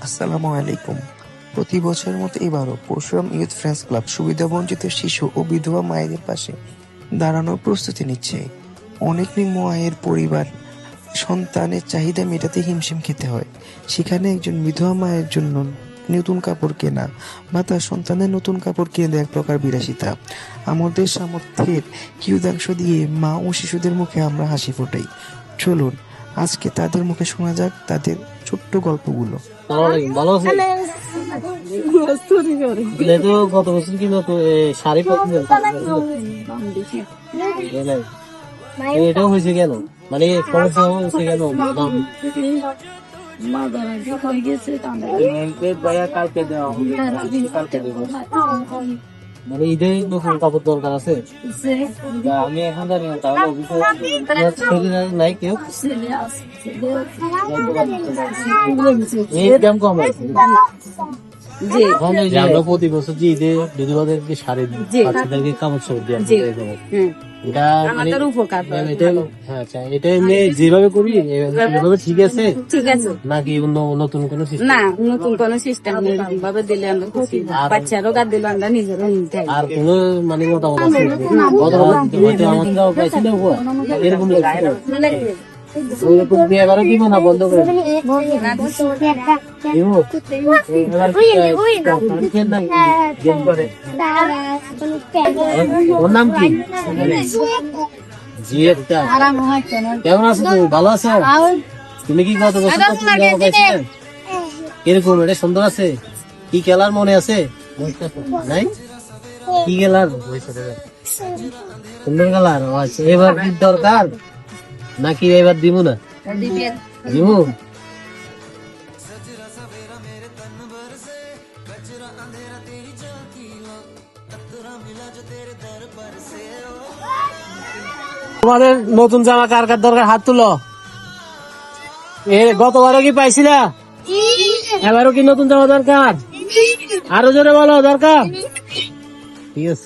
আসসালামু আলাইকুম। প্রতি বছরের মতো এবারও পরশুরাম ইউথ ফ্রেন্ডস ক্লাব সুবিধাবঞ্চিত শিশু ও বিধবা মায়েদের পাশে দাঁড়ানোর প্রস্তুতি নিচ্ছে। অনেক নিম্ন আয়ের পরিবার সন্তানের চাহিদা মেটাতে হিমশিম খেতে হয়। সেখানে একজন বিধবা মায়ের জন্য নতুন কাপড় কেনা বা তার সন্তানের নতুন কাপড় কিনে দেওয়া এক প্রকার বিলাসিতা। আমাদের সামর্থ্যের কিয়দাংশ দিয়ে মা ও শিশুদের মুখে আমরা হাসি ফোটাই। চলুন আজকে তাদের মুখে শোনা যাক তাদের ছোট্ট গল্পগুলো। ভালো আছে। গত বছর কিনা তো শাড়ি এটাও হয়েছে কেন, মানে সমস্যা হয়েছে কেন? মানে ঈদে নতুন কাপড় দরকার আছে। আমি এখন জানি না, তাহলে নাই কেউ কম আছে। আমরা প্রতি বছর যে ঈদে বিধবাদেরকে শাড়ি দিই, বাচ্চাদেরকে কাপড় চোপড় দিই, এটা এটা এমনি যেভাবে করি এভাবে ঠিক আছে নাকি নতুন কোন সিস্টেম? না, নতুন কোন সিস্টেম ভাবে দিলে আমরা খুশি, বাচ্চারও কাজ দিলে আমরা নিজেরও নিতে। আর কোন মানে মতামত আছে? এরকম এবারও দিব না, বন্ধ করে ওর নাম কি? কেমন আছো তুমি? ভালো আছো? তুমি কি গত বছর এরকম এটা সুন্দর আছে? কি খেলার মনে আছে নাই? কি খেলার সুন্দর খেলার? আচ্ছা, এবার কি দরকার নাকি এবার দিব না? দিব। তোমাদের নতুন জামা কার কার দরকার? হাত তুলো। গতবারও কি পাইছিলা? এবারও কি নতুন জামা দরকার? আরো জোরে বলো দরকার। ঠিক আছে।